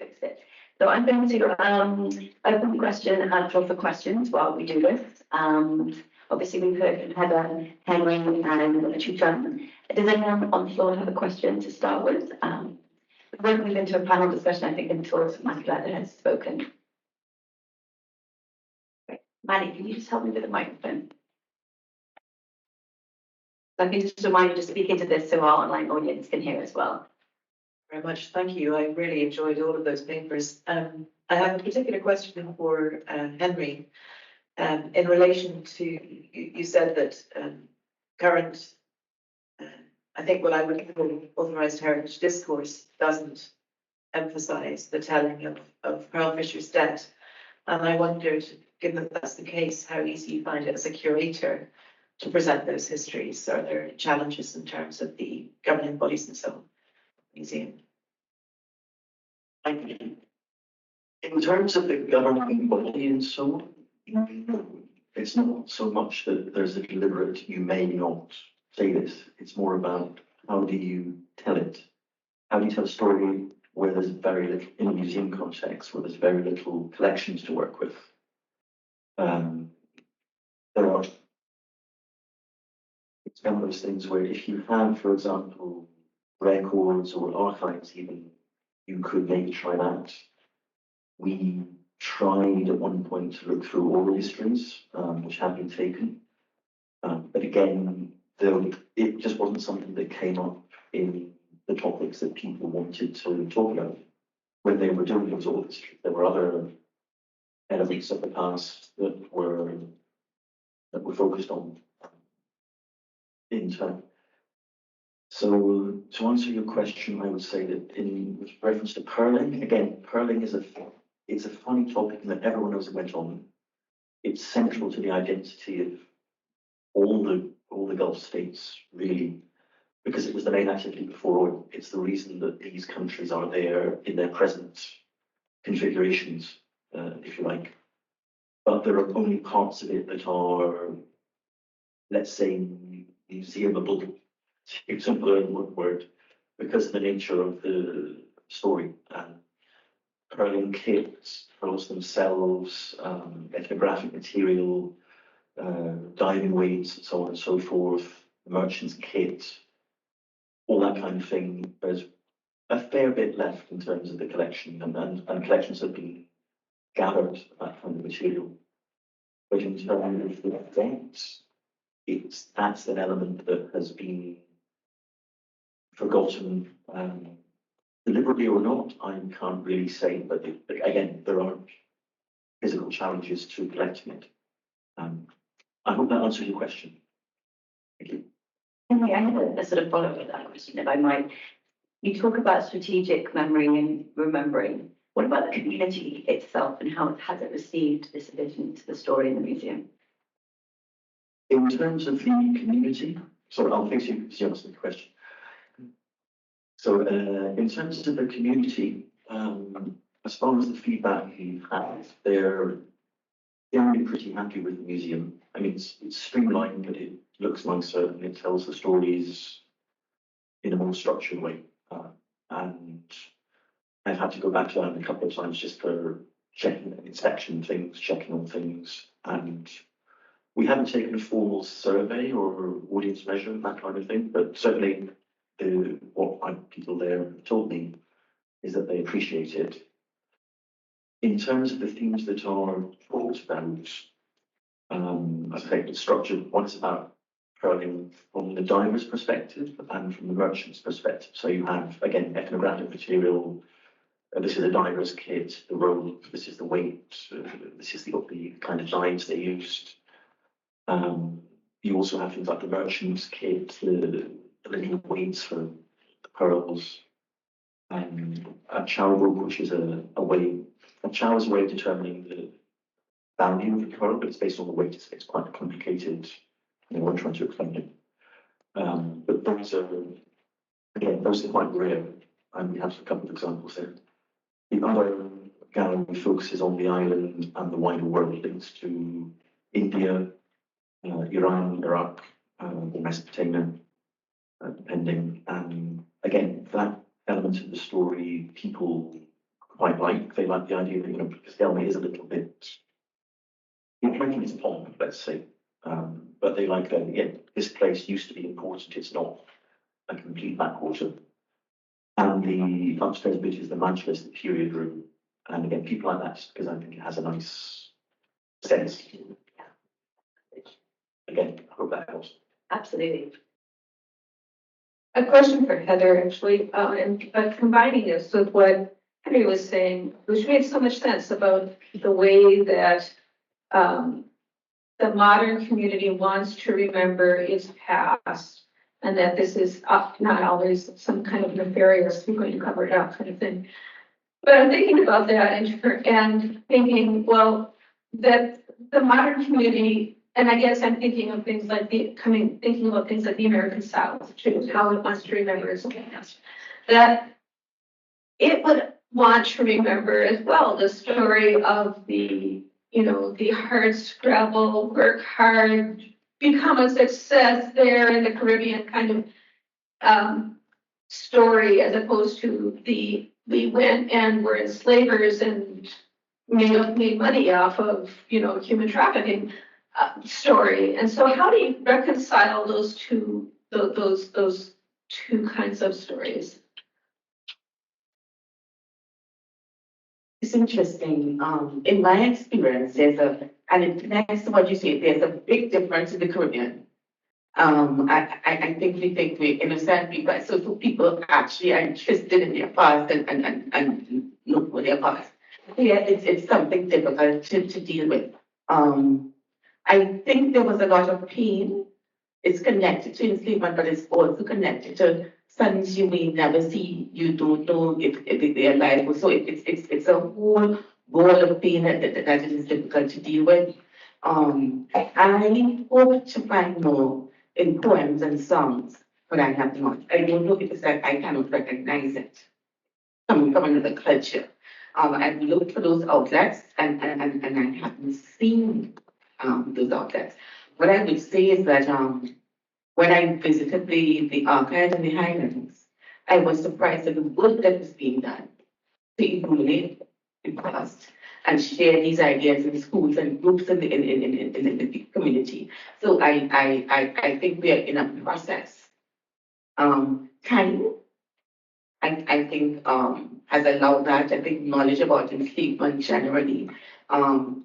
fixed it. So I'm going to open the question and draw for questions while we do this. Obviously, we've heard from Heather, Henry, and Chuchan. Does anyone on the floor have a question to start with? We won't move into a panel discussion, I think, until Michael has spoken. Maddie, can you just help me with the microphone? I can just remind you to speak into this so our online audience can hear as well. Very much. Thank you. I really enjoyed all of those papers. I have a particular question for Henry in relation to, you said that current, I think what I would call authorised heritage discourse doesn't emphasise the telling of Pearl Fisher's debt. And I wondered, given that that's the case, how easy you find it as a curator to present those histories. Are there challenges in terms of the governing bodies and so on? Museum. In terms of the governing body and so on, it's not so much that there's a deliberate, you may not say this. It's more about how do you tell it? How do you tell a story where there's very little, in a museum context, where there's very little collections to work with? There are, it's one of those things where if you have, for example, records or archives even, you could maybe try that. We tried at one point to look through oral histories, which have been taken. But again, it just wasn't something that came up in the topics that people wanted to talk about when they were doing those oral histories. There were other elements of the past that were focused on in turn. So to answer your question, I would say that in reference to pearling, again, pearling is it's a funny topic and that everyone knows it went on. It's central to the identity of all the Gulf states, really, because it was the main activity before oil. It's the reason that these countries are there in their present configurations, if you like. But there are only parts of it that are, let's say, museumable. It's a word because of the nature of the story. Pearling kits, pearls themselves, ethnographic material, diving weights, and so on and so forth, merchant's kit, all that kind of thing. There's a fair bit left in terms of the collection, and collections have been gathered of that kind of material. But in terms of the events, that's an element that has been forgotten, deliberately or not, I can't really say, but again, there are physical challenges to collecting it. I hope that answers your question. Thank you. Henry, I have a sort of follow-up with that question, if I might. You talk about strategic memory and remembering. What about the community itself and how has it received this addition to the story in the museum? In terms of the community, so I'll fix you to answer the question. So in terms of the community, as far as the feedback we've had, they're generally pretty happy with the museum. I mean, it's streamlined, but it looks nicer and it tells the stories in a more structured way. And I've had to go back to that a couple of times just for checking inspection things, checking on things. And we haven't taken a formal survey or audience measurement, that kind of thing, but certainly what people there have told me is that they appreciate it. In terms of the themes that are talked about, I think it's structured. One is about pearling from the diver's perspective and from the merchant's perspective. So you have, again, ethnographic material. This is a diver's kit, the rope, this is the weight, this is the kind of knives they used. You also have things like the merchant's kit, the little weights for the pearls. A chow rope, which is a chow is a way of determining the value of the pearl, but it's based on the weight. It's quite complicated. I won't try to explain it. But those are quite rare, and we have a couple of examples there. The other gallery focuses on the island and the wider world, links to India, Iran, Iraq, or Mesopotamia, depending. And again, that element of the story, people quite like. They like the idea that, you know, because Delme is a little bit, it's making its pond, let's say. But they like that, again, this place used to be important, it's not a complete backwater. And the upstairs bit is the Manchester period room. And again, people like that because I think it has a nice sense. Again, I hope that helps. Absolutely. A question for Heather, actually, and combining this with what Henry was saying, which made so much sense about the way that the modern community wants to remember its past, and that this is not always some kind of nefarious, we're going to cover it up kind of thing. But I'm thinking about that and thinking, well, that the modern community, and I guess I'm thinking of things like thinking about things like the American South, too, how it wants to remember its past, that it would want to remember as well the story of the, you know, the hard scrabble, work hard, become a success there in the Caribbean kind of story, as opposed to we went and were enslavers and made money off of, you know, human trafficking story. And so how do you reconcile those two kinds of stories? It's interesting. In my experience, and it connects to what you said, there's a big difference in the Caribbean. I think we innocent people, so people actually are interested in their past and know for their past. Yeah, it's something difficult to deal with. I think there was a lot of pain. It's connected to enslavement, but it's also connected to sons you may never see. You don't know if they are liable. So it's a whole ball of pain that it is difficult to deal with. I hope to find more in poems and songs, but I have not. I don't know because I cannot recognize it coming from another culture. I've looked for those outlets and I haven't seen those outlets. What I would say is that when I visited the archives in the Highlands, I was surprised at the work that was being done to illuminate the past and share these ideas in schools and groups in the community. So I think we are in a process. Time, I think, has allowed that. I think knowledge about enslavement generally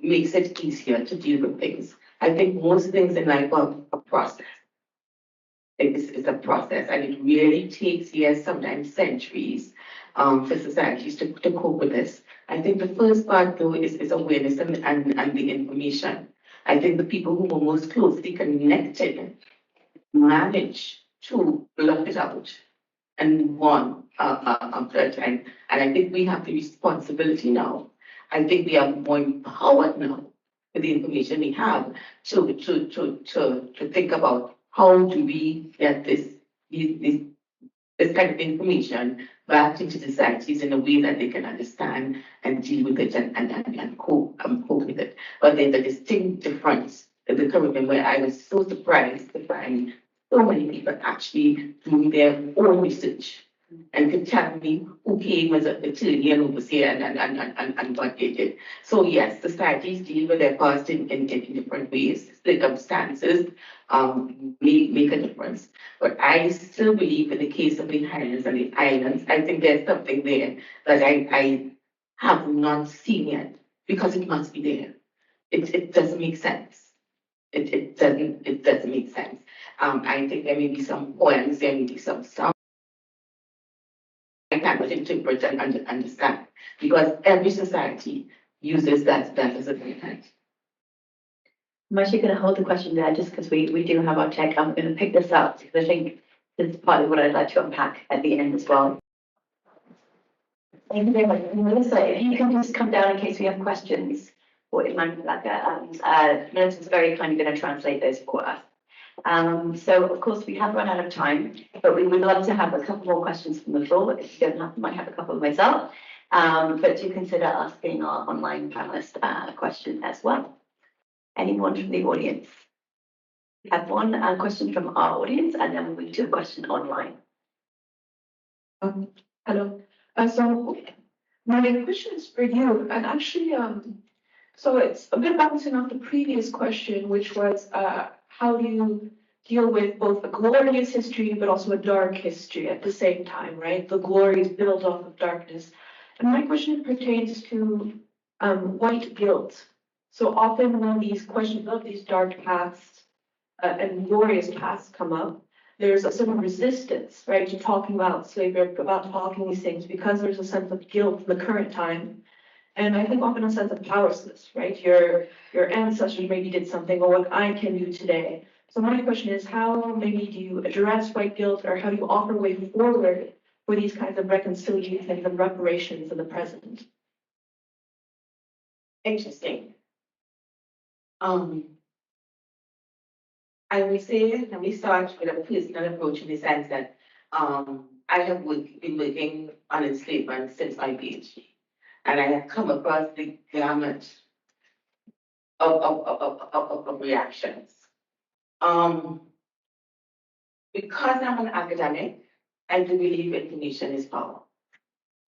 makes it easier to deal with things. I think most things in life are a process. It's a process, and it really takes years, sometimes centuries, for societies to cope with this. I think the first part, though, is awareness and the information. I think the people who are most closely connected manage to block it out and one after a time. And I think we have the responsibility now. I think we are more empowered now with the information we have to think about how do we get this kind of information back into societies in a way that they can understand and deal with it and cope with it. But there's a distinct difference in the Caribbean where I was so surprised to find so many people actually doing their own research and could tell me who came as a Chilean overseer and what they did. So yes, societies deal with their past in different ways. Circumstances make a difference. But I still believe in the case of the Highlands and the Islands, I think there's something there that I have not seen yet because it must be there. It doesn't make sense. It doesn't make sense. I think there may be some poems, there may be some songs I cannot interpret and understand because every society uses that as a content. I'm actually going to hold the question there just because we do have our tech. I'm going to pick this up because I think this is partly what I'd like to unpack at the end as well. Thank you very much. Melissa, if you can just come down in case we have questions for Iman Malaka, and Melissa's very kindly going to translate those for us. So of course we have run out of time, but we would love to have a couple more questions from the floor. If you don't have them, I have a couple myself. But do consider asking our online panelist a question as well. Anyone from the audience? We have one question from our audience, and then we do a question online. Hello. So My question is for you, and actually, so it's a bit bouncing off the previous question, which was, how do you deal with both a glorious history, but also a dark history at the same time, right? The glory is built off of darkness. And my question pertains to, white guilt. So often when these questions of these dark pasts, and glorious pasts come up, there's a sort of resistance, right, to talking about slavery, about talking these things, because there's a sense of guilt in the current time. And I think often a sense of powerlessness, right? Your ancestors maybe did something, or what I can do today. So my question is, how maybe do you address white guilt, or how do you offer a way forward for these kinds of reconciliations and reparations in the present? Interesting. I would say, let me start with a personal approach in the sense that I have been working on enslavement since my PhD, and I have come across the gamut of reactions. Because I'm an academic, I do believe information is power.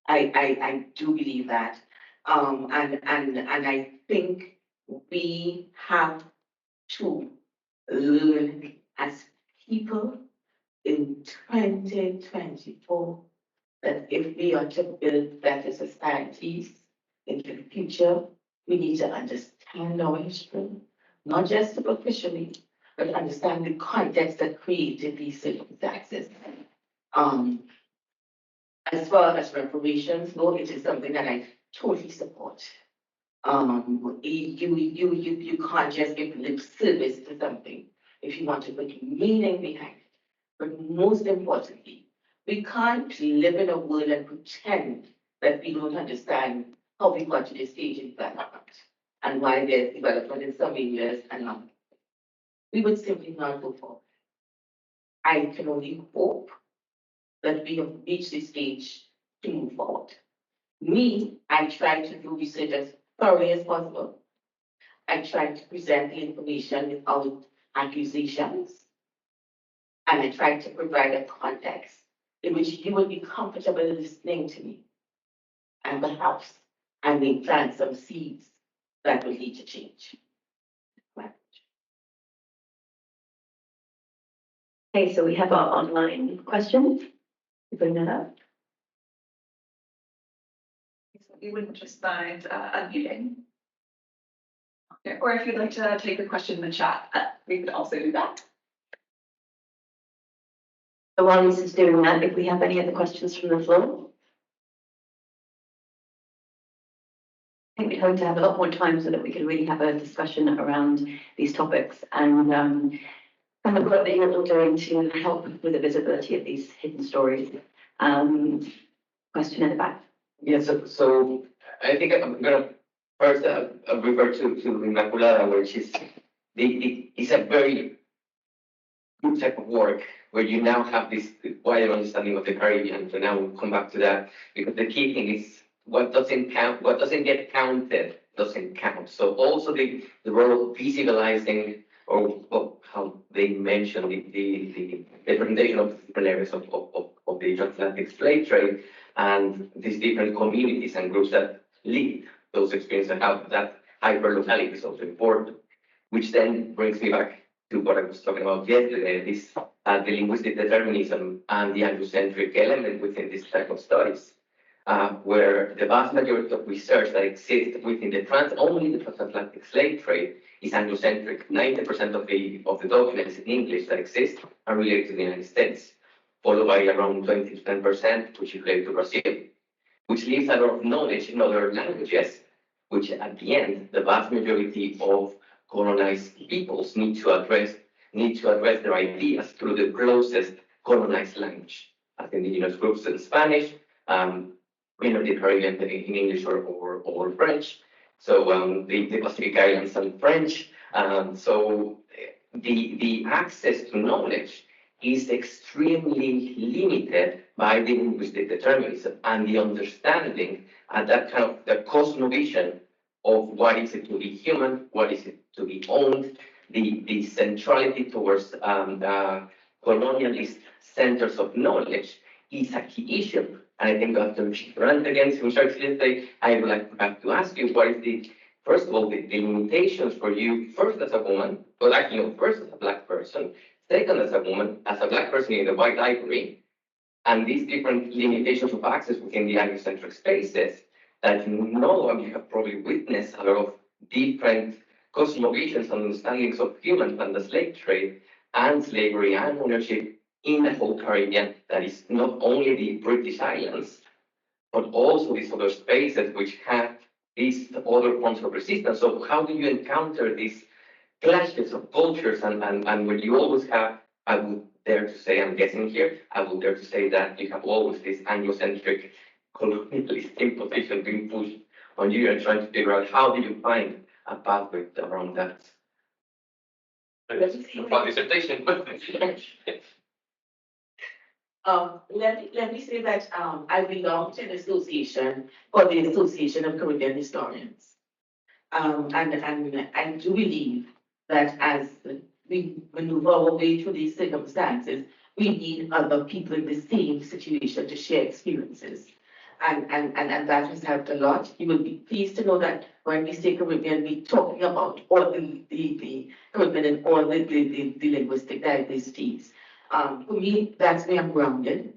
I do believe that. And I think we have to learn as people in 2024 that if we are to build better societies in the future, we need to understand our history, not just superficially, but understand the context that created these circumstances. As far as reparations go, it is something that I totally support. You can't just give lip service to something if you want to put meaning behind it. But most importantly, we can't live in a world and pretend that we don't understand how we got to this stage in development and why there's development in some areas and not. We would simply not go forward. I can only hope that we have reached this stage to move forward. Me, I try to do research as thoroughly as possible. I try to present the information without accusations. And I try to provide a context in which you will be comfortable listening to me. And perhaps I may plant some seeds that will lead to change. Okay, so we have our online questions. You bring that up. So you wouldn't just mind unmuting. Okay, or if you'd like to take a question in the chat, we could also do that. So while Lisa's doing that, if we have any other questions from the floor. I think we'd hope to have a lot more time so that we can really have a discussion around these topics and the work that you're all doing to help with the visibility of these hidden stories. Question in the back. Yes, so I think I'm gonna first refer to Immaculada, which is it's a very good type of work where you now have this wider understanding of the Caribbean. So now we'll come back to that because the key thing is what doesn't count, what doesn't get counted doesn't count. So also the role of visibilizing or how they mention the presentation of different areas of the transatlantic slave trade and these different communities and groups that lead those experiences and how that hyper-locality is also important, which then brings me back to what I was talking about yesterday, this the linguistic determinism and the androcentric element within this type of studies, where the vast majority of research that exists within only the transatlantic slave trade is androcentric. 90% of the documents in English that exist are related to the United States, followed by around 20 to 10%, which is related to Brazil, which leaves a lot of knowledge in other languages, which at the end, the vast majority of colonized peoples need to address their ideas through the closest colonized language, as indigenous groups in Spanish, the Caribbean in English or French. So the Pacific Islands and French. So the access to knowledge is extremely limited by the linguistic determinism and the understanding and that kind of the cosmovision of what is it to be human, what is it to be owned, the centrality towards colonialist centers of knowledge is a key issue. And I think after she ran against him, yesterday, I would like to ask you, what is the, first of all, the limitations for you, first as a woman, well, actually, no, first as a Black person, second as a woman, as a Black person in the White Library, and these different limitations of access within the Anglocentric spaces that you know and you have probably witnessed a lot of different cosmovisions and understandings of humans and the slave trade and slavery and ownership in the whole Caribbean, that is not only the British Islands, but also these other spaces which have these other forms of resistance. So how do you encounter these clashes of cultures and when you always have, I would dare to say, I'm guessing here, I would dare to say that you have always this Anglocentric colonialist imposition being pushed on you and trying to figure out how do you find a pathway around that. About dissertation, but let me say that I belong to an association called the Association of Caribbean Historians. And I do believe that as we maneuver our way through these circumstances, we need other people in the same situation to share experiences. And that has helped a lot. You will be pleased to know that when we say Caribbean, we're talking about all the Caribbean and all the linguistic diversities. For me, that's where I'm grounded,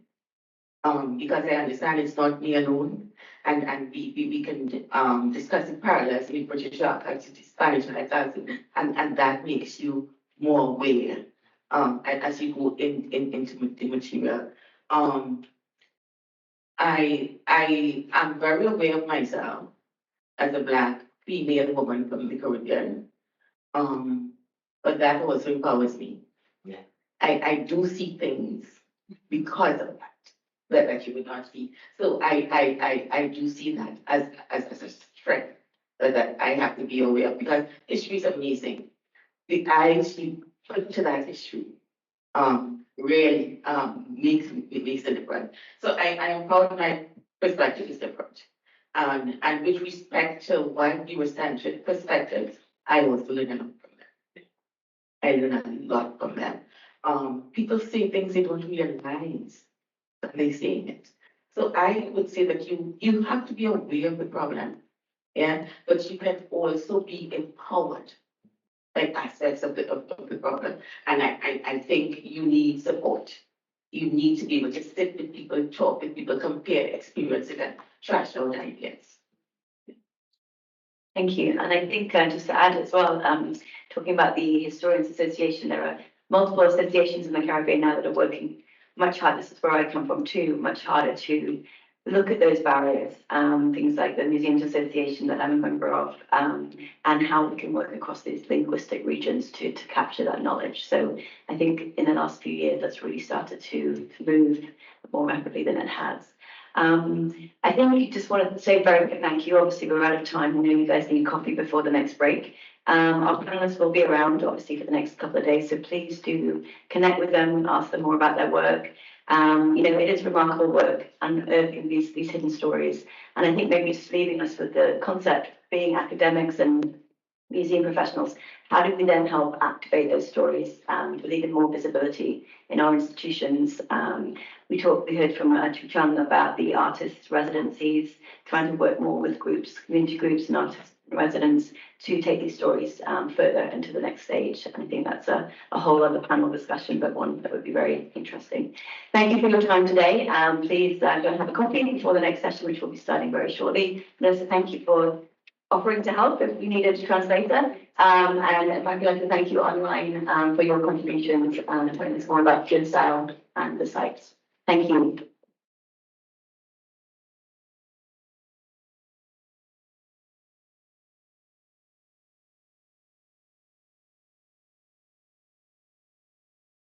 because I understand it's not me alone, and we can discuss in parallels with British archives, Spanish archives, and that makes you more aware as you go into the material. I am very aware of myself as a Black female woman from the Caribbean, but that also empowers me. Yeah. I do see things because of that you would not see. So I do see that as a strength that I have to be aware of, because history is amazing. The eyes you put to that history really makes a difference. So I am proud of my perspective is different. And with respect to white Eurocentric perspectives, I also learn a lot from them. I learn a lot from them. People say things they don't realize that they say it. So I would say that you have to be aware of the problem, yeah, but you can also be empowered by aspects of the problem. And I think you need support. You need to be able to sit with people, talk with people, compare experiences, and trash out ideas. Thank you. And I think just to add as well, talking about the Historians Association, there are multiple associations in the Caribbean now that are working much harder. This is where I come from too, much harder to look at those barriers, things like the Museums Association that I'm a member of, and how we can work across these linguistic regions to capture that knowledge. So I think in the last few years, that's really started to move more rapidly than it has. I think we just wanted to say very quick thank you. Obviously, we're out of time. I know you guys need coffee before the next break. Our panelists will be around, obviously, for the next couple of days. So please do connect with them and ask them more about their work. It is remarkable work unearthing these hidden stories. And I think maybe just leaving us with the concept, being academics and museum professionals, how do we then help activate those stories with even more visibility in our institutions? We heard from Chuchan about the artists' residencies, trying to work more with groups, community groups and artists and residents to take these stories further into the next stage. And I think that's a whole other panel discussion, but one that would be very interesting. Thank you for your time today. Please go and have a coffee before the next session, which will be starting very shortly. And also thank you for offering to help if we needed a translator. And I'd like to thank you online for your contributions and telling us more about Gin Style and the sites. Thank you.